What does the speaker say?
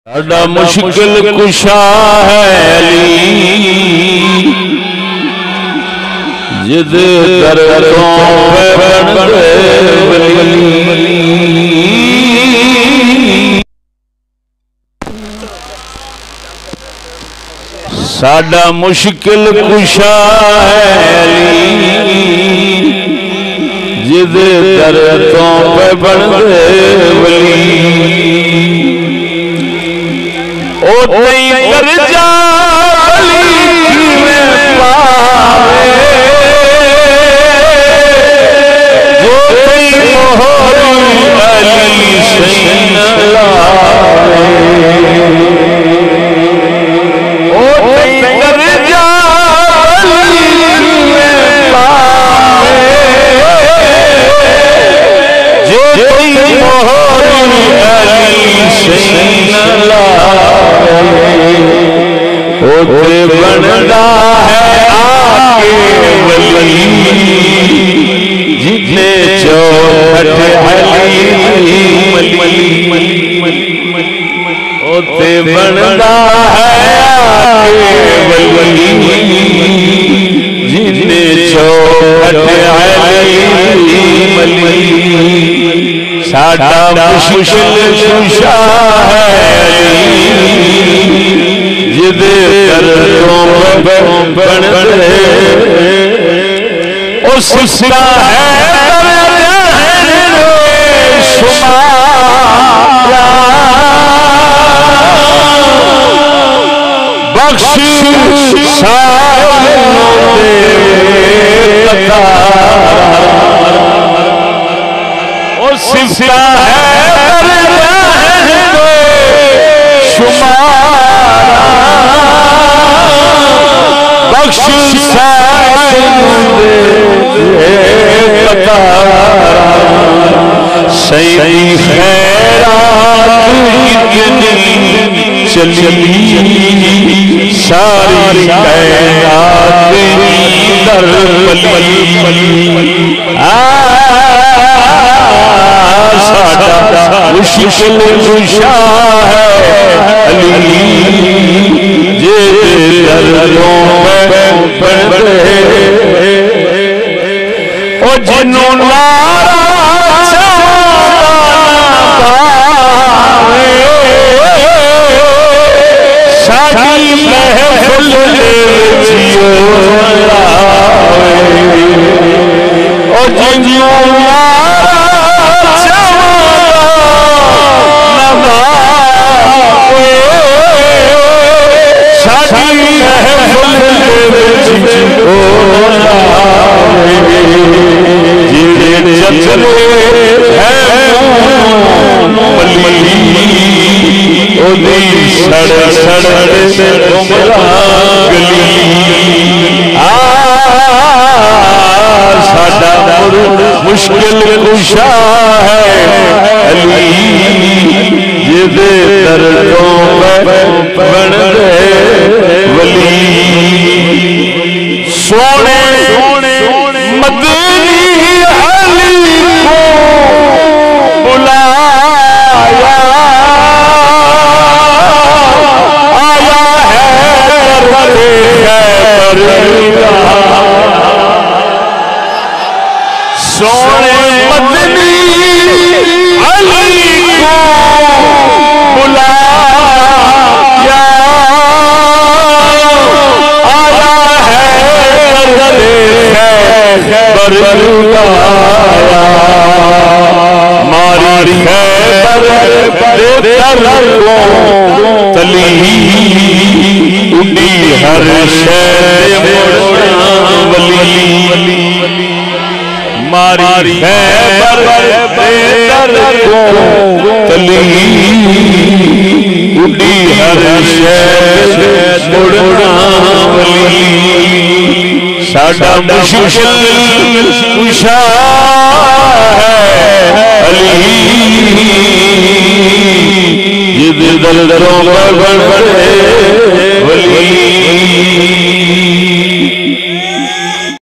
साडा मुश्किल कुशा है अली, जिद दर्दों पे बन गए वली। साडा मुश्किल कुशा है अली, जिद दर्दों पे बन गए वली। ओ तई कर जा वली में पावे, जो तई मोहरी अली सैन लावे। ओ तई कर जा वली में पावे, जो तई मोहरी अली सैन लावे। ओते बनदा है आके वली, जितने चौखट अली ओते बनदा है आके वली, जितने चौखट अली। साडा मुश्किल कुशा है जिद दर्दों पे बन गए। उसका है शुमारा, बख्श उसका है शुमारा, बख्श सही खैरात इतनी चली, सारी कायनात दर पली। साडा मुश्किल कुशा है अली, जे दर्दों पे बन गए। ओ जिन्हों नारा पावे, साडी महफिल जियो लावे। ओ जिन्हों मुश्किल कुशा है अली, जिद दर्दों पे बन गए वली। सोने मदनी अली को बुलाया, आया है सोने मदनी अली को बुलाया, आया है बरलाया। मारी खैबर को तली, उड़ी हर शय वली। मारी खैबर को तली, उड़ी हर शय वली। साडा मुश्किल कुशा है अली, जिद दर्दों पे बन गए